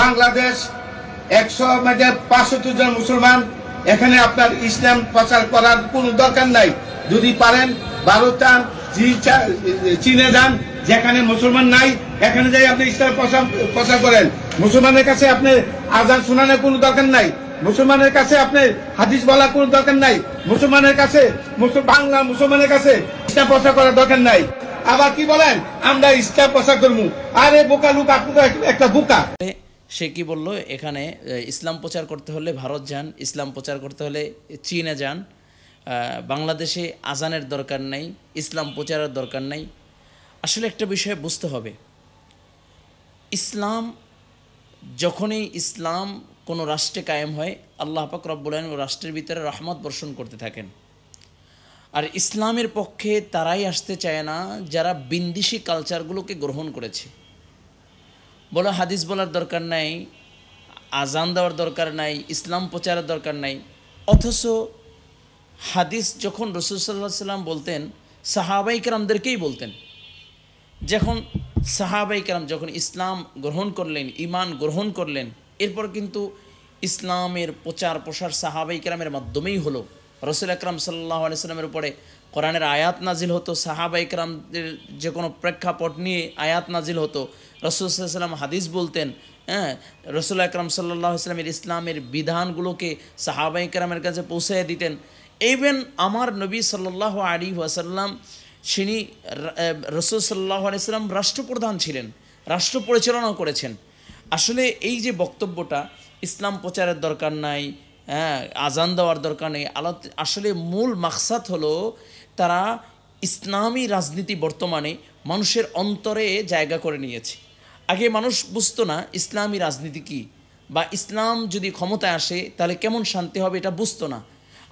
বাংলাদেশ 100 জন মুসলমান, এখানে আপনার ইসলাম প্রচার করার কোনো দরকার নাই। যদি পারেন ভারত যান, চীনে যান, যেখানে মুসলমান নাই এখানে যাই আপনি ইসলাম প্রচার করেন। মুসলমানের কাছে আপনি আজান শোনানোর কোনো দরকার নাই, মুসলমানের কাছে আপনি হাদিস বলার কোনো দরকার নাই, মুসলমানের কাছে বাংলা মুসলমানের কাছে ইসলাম প্রচার করার দরকার নাই। আবার কি বলেন আমরা ইসলাম প্রচার করবো? আরে বোকা লোক, আপনি তো একটা বোকা। সে কি বললো, এখানে ইসলাম প্রচার করতে হলে ভারত যান, ইসলাম প্রচার করতে হলে চীনে যান, বাংলাদেশে আজানের দরকার নাই, ইসলাম প্রচারের দরকার নাই। আসলে একটা বিষয় বুঝতে হবে, যখনই ইসলাম কোনো রাষ্ট্রে কায়েম হয়, আল্লাহ পাক রব্বুল আলামিন রাষ্ট্রের ভিতরে রহমত বর্ষণ করতে থাকেন। আর ইসলামের পক্ষে তারাই আসতে চায় না যারা বিন্দিসি কালচারগুলোকে গ্রহণ করেছে। বলো হাদিস বলার দরকার নাই, আজান দেওয়ার দরকার নাই, ইসলাম প্রচারের দরকার নাই। অথচ হাদিস যখন রাসূল সাল্লাল্লাহু আলাইহি ওয়াসাল্লাম বলতেন, সাহাবায়ে কেরামদেরকেই বলতেন। যখন সাহাবায়ে কেরাম যখন ইসলাম গ্রহণ করলেন, ঈমান গ্রহণ করলেন, এরপর কিন্তু ইসলামের প্রচার প্রসার সাহাবায়ে কেরামের মাধ্যমেই হলো। রাসূল আকরাম সাল্লাল্লাহু আলাইহি ওয়াসাল্লামের উপরে কোরআনের আয়াত নাজিল হতো, সাহাবায়ে কেরামদের যে কোনো প্রেক্ষাপট নিয়ে আয়াত নাজিল হতো, রাসূল সাল্লাল্লাহু আলাইহি ওয়াসাল্লাম হাদিস বলতেন। রাসূল আকরাম সাল্লাল্লাহু আলাইহি ওয়াসাল্লামের ইসলামের বিধানগুলোকে সাহাবায়ে কেরামের কাছে পৌঁছে দিতেন। ইভেন আমার নবী সাল্লাল্লাহু আলাইহি ওয়াসাল্লাম তিনি রাসূল সাল্লাল্লাহু আলাইহি ওয়াসাল্লাম রাষ্ট্রপ্রধান ছিলেন, রাষ্ট্র পরিচালনা করেছেন। আসলে এই যে বক্তব্যটা, ইসলাম প্রচারের দরকার নাই, আজান দেওয়ার দরকার নেই, আসলে মূল মাকসাদ হলো তারা ইসলামী রাজনীতি বর্তমানে মানুষের অন্তরে জায়গা করে নিয়েছে। আগে মানুষ বুঝতো না ইসলামী রাজনীতি কী, বা ইসলাম যদি ক্ষমতায় আসে তাহলে কেমন শান্তি হবে এটা বুঝতো না।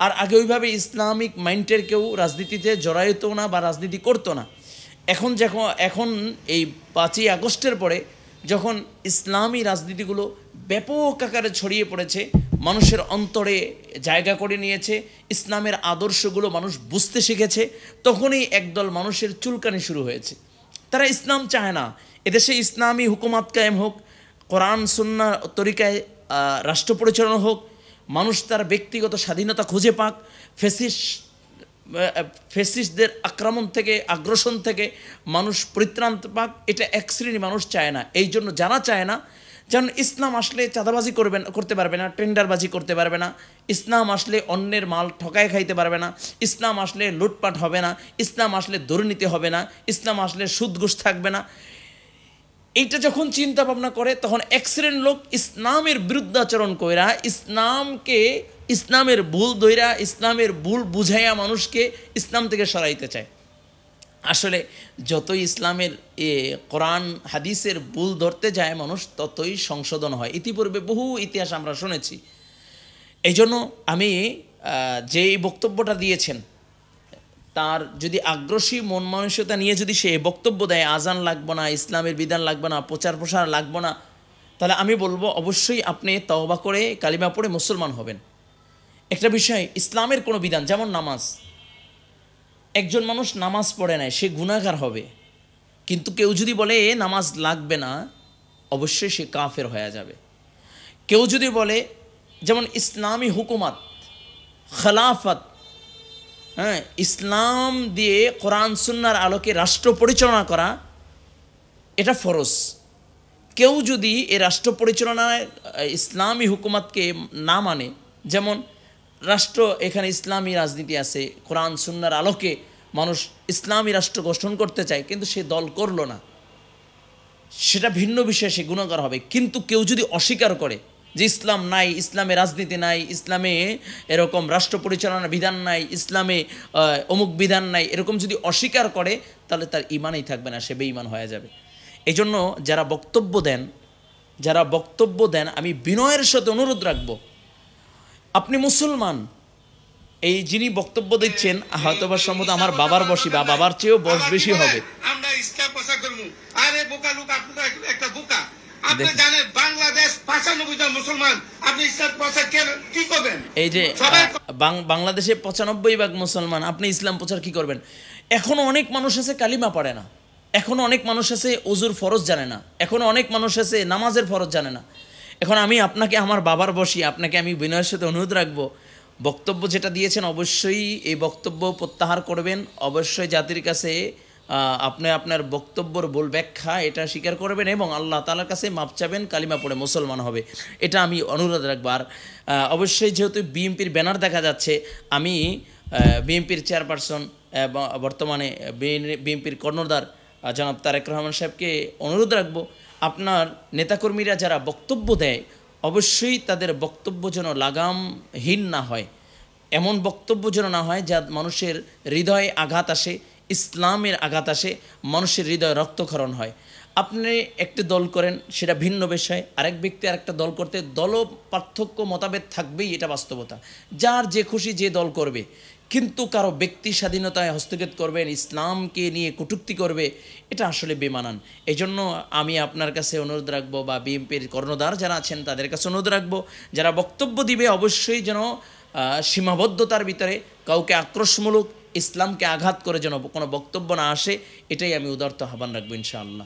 আর আগে ওইভাবে ইসলামিক মাইন্ডের কেউ রাজনীতিতে জড়াইতো না বা রাজনীতি করতো না। এখন এই 5ই আগস্টের পরে যখন ইসলামী রাজনীতিগুলো ব্যাপক আকারে ছড়িয়ে পড়েছে, মানুষের অন্তরে জায়গা করে নিয়েছে, ইসলামের আদর্শগুলো মানুষ বুঝতে শিখেছে, তখনই একদল মানুষের চুলকানি শুরু হয়েছে। তারা ইসলাম চায় না, এদেশে ইসলামী হুকুমত কায়েম হোক, কোরআন সুন্নাহ তরিকায় রাষ্ট্র পরিচালনা হোক, মানুষ তার ব্যক্তিগত স্বাধীনতা খুঁজে পাক, ফেসিস্টদের আক্রমণ থেকে, আগ্রাসন থেকে মানুষ পরিত্রাণ পাক, এটা এক শ্রেণীর মানুষ চায় না। এই জন্য যারা চায় না, যেমন ইসলাম আসলে চাঁদাবাজি করতে পারবে না, টেন্ডারবাজি করতে পারবে না, ইসলাম আসলে অন্যের মাল ঠকায় খাইতে পারবে না, ইসলাম আসলে লুটপাট হবে না, ইসলাম আসলে দুর্নীতি হবে না, ইসলাম আসলে সুদ ঘুষ থাকবে না, এইটা যখন চিন্তা ভাবনা করে, তখন এক শ্রেণীর লোক ইসলামের বিরুদ্ধাচরণ কইরা, ইসলামের ভুল ধইরা, ইসলামের ভুল বুঝাইয়া মানুষকে ইসলাম থেকে সরাইতে চায়। আসলে যতই ইসলামের কোরআন হাদিসের ভুল ধরতে যায় মানুষ, ততই সংশোধন হয়। ইতিপূর্বে বহু ইতিহাস আমরা শুনেছি। এই জন্য আমি যে বক্তব্যটা দিয়েছেন, তার যদি আগ্রসী মন মানসিকতা নিয়ে যদি সে বক্তব্য দেয় আজান লাগবে না, ইসলামের বিধান লাগবে না, প্রচার প্রসার লাগবে না, তাহলে আমি বলবো অবশ্যই আপনি তওবা করে কালিমা পড়ে মুসলমান হবেন। একটা বিষয়, ইসলামের কোনো বিধান, যেমন নামাজ, একজন মানুষ নামাজ পড়ে নাই, সে গুনাহগার হবে। কিন্তু কেউ যদি বলে নামাজ লাগবে না, অবশ্যই সে কাফের হয়ে যাবে। কেউ যদি বলে, যেমন ইসলামী হুকুমত, খেলাফত, ইসলাম দিয়ে কোরআন সুন্নাহর আলোকে রাষ্ট্র পরিচালনা করা, এটা ফরজ। কেউ যদি এই রাষ্ট্র পরিচালনায় ইসলামী হুকুমতকে না মানে, যেমন রাষ্ট্র, এখানে ইসলামী রাজনীতি আছে, কোরআন সুন্নাহর আলোকে মানুষ ইসলামী রাষ্ট্র গঠন করতে চায়, কিন্তু সে দল করলো না, সেটা ভিন্ন বিষয়, সে গুনাহগার হবে। কিন্তু কেউ যদি অস্বীকার করে যে ইসলাম নাই, ইসলামে রাজনীতি নাই, ইসলামে এরকম রাষ্ট্র পরিচালনার বিধান নাই, ইসলামে অমুক বিধান নাই, এরকম যদি অস্বীকার করে, তাহলে তার ইমানই থাকবে না, সে বেঈমান হয়ে যাবে। এই জন্য যারা বক্তব্য দেন, আমি বিনয়ের সাথে অনুরোধ রাখবো, আপনি মুসলমান, এই যিনি বক্তব্য দিচ্ছেন হয়তোবা সম্ভবত আমার বাবার বয়সী বা বাবার চেয়েও বয়স বেশি হবে। আমরা ইসলাম প্রচার করব। আরে বোকা লোক, আপনি তো একটা বোকা। আপনি জানেন বাংলাদেশ 95 জন মুসলমান, আপনি ইসলাম প্রচার কি করবেন? এই যে বাংলাদেশে 95% মুসলমান, আপনি ইসলাম প্রচার কি করবেন? এখনো অনেক মানুষ আছে কালিমা পড়ে না, এখনো অনেক মানুষ আছে ওযুর ফরজ জানে না, এখনো অনেক মানুষ আছে নামাজের ফরজ জানে না, এখন আমি আপনাকে আমার বাবার বসি, আপনাকে আমি বিনয়ের সাথে অনুরোধ রাখবো, বক্তব্য যেটা দিয়েছেন অবশ্যই এই বক্তব্য প্রত্যাহার করবেন, অবশ্যই জাতির কাছে আপনি আপনার বক্তব্যর ভুল ব্যাখ্যা এটা স্বীকার করবেন এবং আল্লাহ তাআলার কাছে মাপ চাবেন, কালিমা পড়ে মুসলমান হবে, এটা আমি অনুরোধ রাখবো। আর অবশ্যই যেহেতু বিএনপির ব্যানার দেখা যাচ্ছে, আমি বিএনপির চেয়ারপারসন বর্তমানে বিএনপির কর্ণধার জনাব তারেক রহমান সাহেবকে অনুরোধ রাখবো, আপনার নেতাকর্মীরা যারা বক্তব্য দেয় অবশ্যই তাদের বক্তব্য যেন লাগামহীন না হয়, এমন বক্তব্য যেন না হয় যা মানুষের হৃদয়ে আঘাত আসে, ইসলামের আঘাত আসে, মানুষের হৃদয়ে রক্তক্ষরণ হয়। আপনি একটি দল করেন সেটা ভিন্ন বিষয়, আরেক ব্যক্তি আরেকটা দল করতে দল পার্থক্য মতভেদ থাকবেই, এটা বাস্তবতা। যার যে খুশি যে দল করবে, কিন্তু কারো ব্যক্তি স্বাধীনতায় হস্তক্ষেপ করবেন, ইসলামকে নিয়ে কটূক্তি করবে, এটা আসলে বেমানান। এই জন্য আমি আপনার কাছে অনুরোধ রাখবো, বা বিএনপির কর্ণধার যারা আছেন তাদের কাছে অনুরোধ রাখবো, যারা বক্তব্য দিবে অবশ্যই যেন সীমাবদ্ধতার ভিতরে, কাউকে আক্রোশমূলক, ইসলামকে আঘাত করে যেন কোনো বক্তব্য না আসে, এটাই আমি উদারত আহ্বান রাখবো ইনশাআল্লাহ।